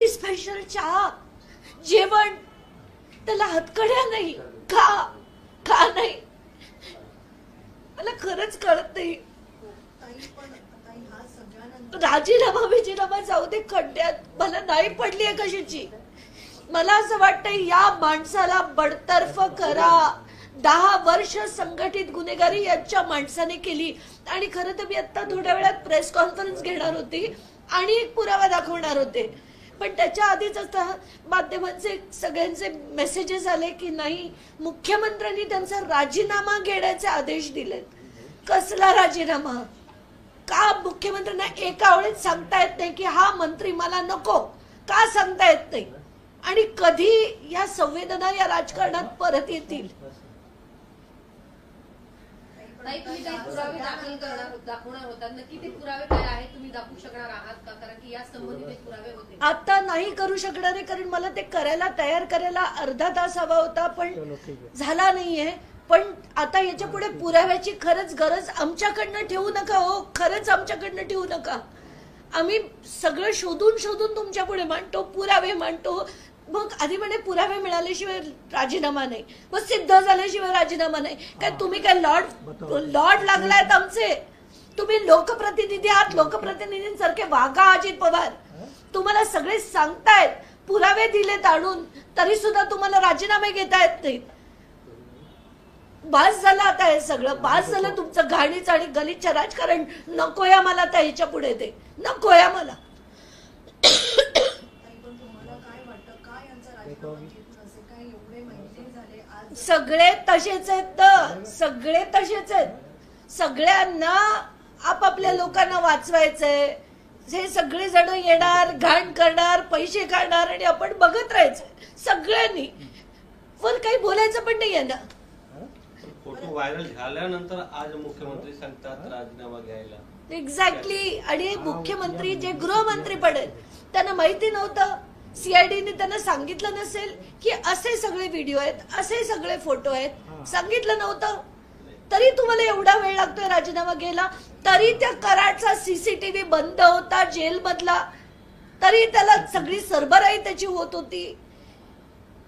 Special चहा, जेवण, त्याला हातकड्या नाही का? का नाही मला खरंच कळत नाही. राजीनामा बिजीनामा जाऊ दे खड्ड्यात, मला नाही पडली आहे कशाची. मला असं वाटतंय या माणसाला बडतर्फ करा. 10 वर्ष संघटित गुन्हेगारी यांच्या माणसाने केली. आणि खरं तर मी आता थोड्या वेळात प्रेस कॉन्फरन्स घेणार होती आणि एक पुरावा दाखवणार होते, पण त्याच्या आधीच आता माध्यमांचे सगळ्यांचे मेसेजेस आले की नाही, मुख्यमंत्र्यांनी त्यांचा राजीनामा घेण्याचे आदेश दिलेत. कसला राजीनामा? का मुख्यमंत्र्यांना एका वेळेस सांगता येत नाही की हा मंत्री मला नको? का सांगता येत नाही? आणि कधी या संवेदना या राजकारणात परत येतील? आता नाही करू शकणार आहे, कारण मला ते तयार करायला अर्धा तास हवा होता, पण झाला नाहीये. पण आता याच्या पुढे पुराव्याची खरंच गरज आमच्याकडनं ठेवू नका हो, खरंच आमच्याकडनं ठेवू नका. आम्ही सगळं शोधून शोधून तुमच्या पुढे मांडतो, पुरावे मांडतो. मग आधी म्हणे पुरावे मिळाल्याशिवाय राजीनामा नाही, मग सिद्ध झाल्याशिवाय राजीनामा नाही. काय तुम्ही काय लॉर्ड लागलायत आमचे? तुम्ही लोकप्रतिनिधी आहात, लोकप्रतिनिधींसारखे वागा. अजित पवार तुम्हाला सगळे सांगतायत, पुरावे दिलेत आणून, तरी सुद्धा तुम्हाला राजीनामे घेता येत नाहीत. बास झालं आता हे सगळं, बास झालं तुमचं घाणीच आणि गलिच्छ राजकारण. नकोय आम्हाला त्या ह्याच्या पुढे, ते नकोय आम्हाला. सगळे तसेच आहेत ना, सगळे तसेच आहेत. सगळ्यांना आपापल्या लोकांना वाचवायचंय. हे सगळे जण येणार, घाण करणार, पैसे काढणार आणि आपण बघत राहायचं सगळ्यांनी. वर काही बोलायचं पण नाहीये ना. फोटो व्हायरल झाल्यानंतर आज मुख्यमंत्री सांगतात राजीनामा घ्यायला. एक्झॅक्टली. आणि मुख्यमंत्री जे गृहमंत्री पडेल त्यांना माहिती नव्हतं, सीआयडीने त्यांना सांगितलं नसेल की असे सगळे व्हिडिओ आहेत, असे सगळे फोटो आहेत, सांगितलं नव्हतं, तरी तुम्हाला एवढा वेळ लागतोय राजीनामा घ्यायला. तरी त्या कराडचा सीसीटीव्ही बंद होता जेल मधला, तरी त्याला सगळी सरबराई त्याची होत होती.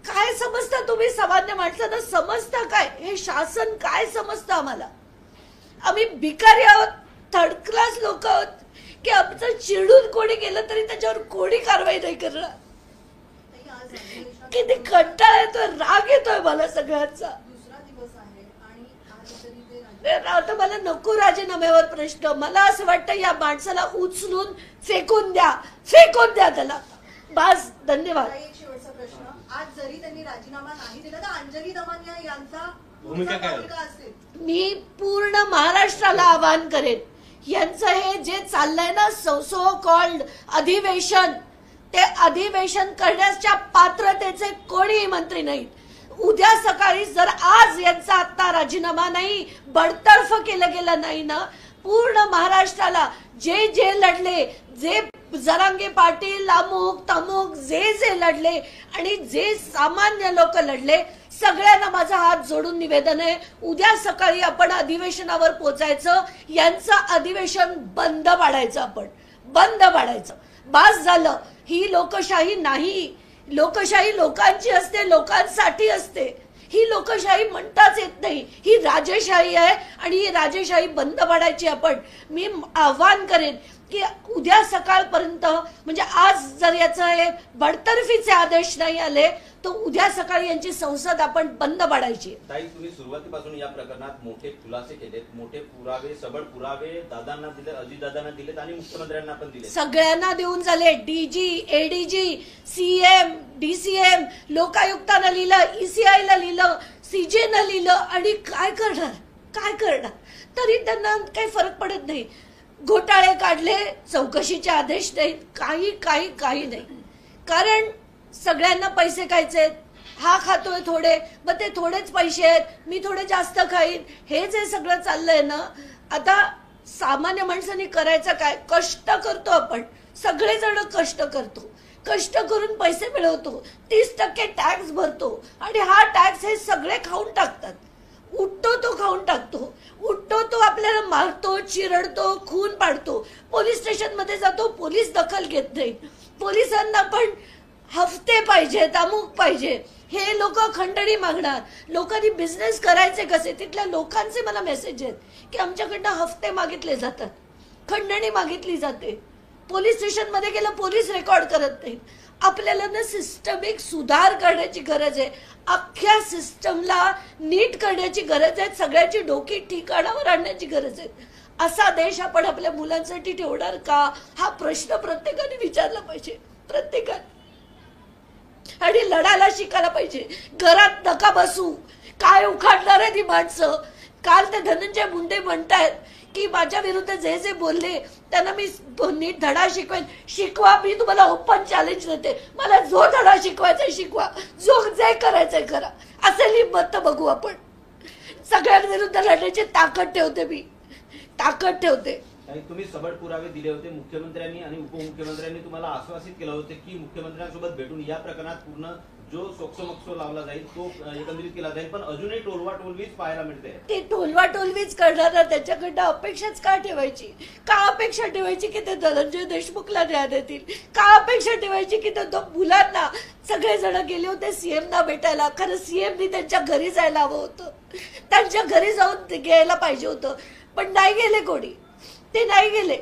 काय समजता तुम्ही सामान्य माणसांना? समजता काय हे शासन? काय समजतं आम्हाला? आम्ही भिकारी आहोत, थर्ड क्लास लोक आहोत की आमचं चिडून कोणी गेलं तरी त्याच्यावर कोणी कारवाई नाही करणार. किती कंटाळा येतोय, राग येतोय मला सगळ्यांचा. आता मला नको राजीनाम्यावर प्रश्न. मला असं वाटतं या माणसाला उचलून फेकून द्या, फेकून द्या त्याला. बस, धन्यवाद. आज जरी त्यांनी राजीनामा नाही दिला तर अंजली दमानिया यांचा भूमिका काय असेल? मी पूर्ण महाराष्ट्राला आवाहन करेन, यांचं हे जे चाललंय ना सो कॉल्ड अधिवेशन, ते अधिवेशन करण्याच्या पात्रतेचे कोणीही मंत्री नाहीत. उद्या सकाळी जर आज यांचा आता राजीनामा नाही, बडतर्फ केलं गेलं नाही ना, पूर्ण महाराष्ट्राला जे जे लढले, जे जरांगे पाटील, अमुक तमुक जे लढले आणि जे सामान्य लोक लढले, सगळ्यांना माझा हात जोडून निवेदन आहे, उद्या सकाळी आपण अधिवेशनावर पोचायचं. यांचं अधिवेशन बंद पाडायचं, आपण बंद पाडायचं. बास झालं. ही लोकशाही नाही. लोकशाही लोकांची असते, लोकांसाठी असते. ही लोकशाही म्हणताच येत नाही. ही राजेशाही आहे आणि ही राजेशाही बंद पाडायची आपण. मी आव्हान करेन की उद्या सकाळपर्यंत, म्हणजे आज जर याचं हे बडतर्फीचे आदेश नाही आले तर उद्या सकाळी यांची संसद आपण बंद पाडायची. ताई, तुम्ही सुरुवातीपासून या प्रकरणात मोठे खुलासे केलेत, मोठे पुरावे, सबळ पुरावे दादांना दिले, अजितदादांना दिलेत आणि मुख्यमंत्र्यांना पण दिले, सगळ्यांना देऊन झाले. डीजी, एडीजी, सीएम, डीसीएम, लोकायुक्तानं लिहिलं, ईसीआयला लिहिलं, सीजेनं लिहिलं आणि काय करणार, काय करणार? तरी त्यांना काही फरक पडत नाही. घोटाळे काढले, चौकशीचे आदेश नाहीत, काही काही काही नाही. कारण सगळ्यांना पैसे खायचे, हा खातोय थोडे, मग ते थोडेच पैसे आहेत, मी थोडे जास्त खाईन, हे जे सगळं चाललंय ना. आता सामान्य माणसाने करायचं काय? कष्ट करतो आपण, सगळेजण कष्ट करतो, कष्ट करून पैसे मिळवतो, 30% टॅक्स भरतो आणि हा टॅक्स हे सगळे खाऊन टाकतात. उठतो तो खाऊन टाकतो, उठतो तो आपल्याला मारतो, चिरडतो, खून पाडतो, पोलीस स्टेशन मध्ये जातो, पोलीस दखल घेत नाहीत. पोलिसांना पण हफ्ते पाहिजेत, अमुक पाहिजे, हे लोक खंडणी मागणार. लोकांनी बिझनेस करायचे कसे? तिथल्या लोकांचे मला मेसेज आहेत की आमच्याकडनं हफ्ते मागितले जातात, खंडणी मागितली जाते. पोलीस स्टेशन मध्ये गेलं, पोलीस रेकॉर्ड करत नाहीत. आपल्याला ना सिस्टमिक सुधार करण्याची गरज आहे. अख्ख्या सिस्टमला नीट करण्याची गरज आहे. सगळ्याची डोकी ठिकाणावर आणण्याची गरज आहे. असा देश आपण आपल्या मुलांसाठी ठेवणार का? हा प्रश्न प्रत्येकाने विचारला पाहिजे, प्रत्येकाने. आणि लढायला शिकायला पाहिजे. घरात नका बसू. काय उखाडणार आहे ती माणसं? काल ते धनंजय मुंडे म्हणतायत की माझ्या विरुद्ध जे जे बोलले त्यांना मी नीट धडा शिकवेन. शिकवा, मी तुम्हाला ओपन चॅलेंज देते. मला जो धडा शिकवायचा शिकवा, जो जे करायचंय करा. असेल मत बघू आपण. सगळ्यांविरुद्ध लढण्याची ताकद ठेवते, मी ताकद ठेवते. तुम्ही सबळ पुरावे दिले होते मुख्यमंत्र्यांनी आणि उपमुख्यमंत्र्यांनी तुम्हाला आश्वासित केलं होतं की मुख्यमंत्र्यांसोबत भेटून या प्रकरणात पूर्ण जो सोक्सो लावला जाईल तो एकंदरीत केला जाईल, पण अजूनही टोलवाटोलवीच पाहायला मिळते. ते टोलवाटोलवीच करणार, त्याच्याकडनं अपेक्षाच का ठेवायची? का अपेक्षा ठेवायची की ते धनंजय देशमुखला न्याय देतील? का अपेक्षा ठेवायची की तो मुलांना, सगळेजण गेले होते सीएमना भेटायला, खरं सीएमनी त्यांच्या घरी जायला हवं होतं, त्यांच्या घरी जाऊन घ्यायला पाहिजे होतं, पण नाही गेले कोणी. ते नाही गेले.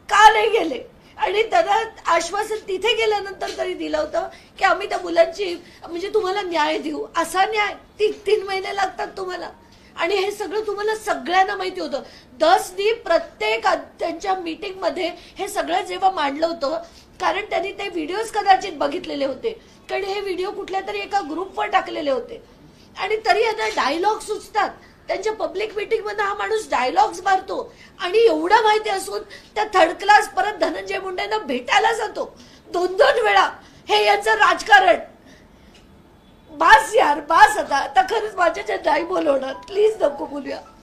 का नाही गेले? आणि त्यांना आश्वासन तिथे गेल्यानंतर तरी दिलं होतं की आम्ही त्या मुलांची, म्हणजे तुम्हाला न्याय देऊ. असा न्याय 3 महिने लागतात तुम्हाला. आणि हे सगळं तुम्हाला सगळ्यांना माहिती होतं. दसनी प्रत्येक त्यांच्या मीटिंग मध्ये हे सगळं जेव्हा मांडलं होतं, कारण त्यांनी ते व्हिडिओज कदाचित बघितलेले होते, कारण हे व्हिडिओ कुठल्या तरी एका ग्रुपवर टाकलेले होते. आणि तरी यांना डायलॉग सुचतात. त्यांच्या पब्लिक मीटिंग मध्ये हा माणूस डायलॉग्स मारतो. आणि एवढं माहिती असून त्या थर्ड क्लास परत धनंजय मुंडेंना भेटायला जातो 2-2 वेळा. हे यांचं राजकारण. बास यार, बास. आता खरंच माझ्याच्या नाही बोलवणार. प्लीज नको बोलूया.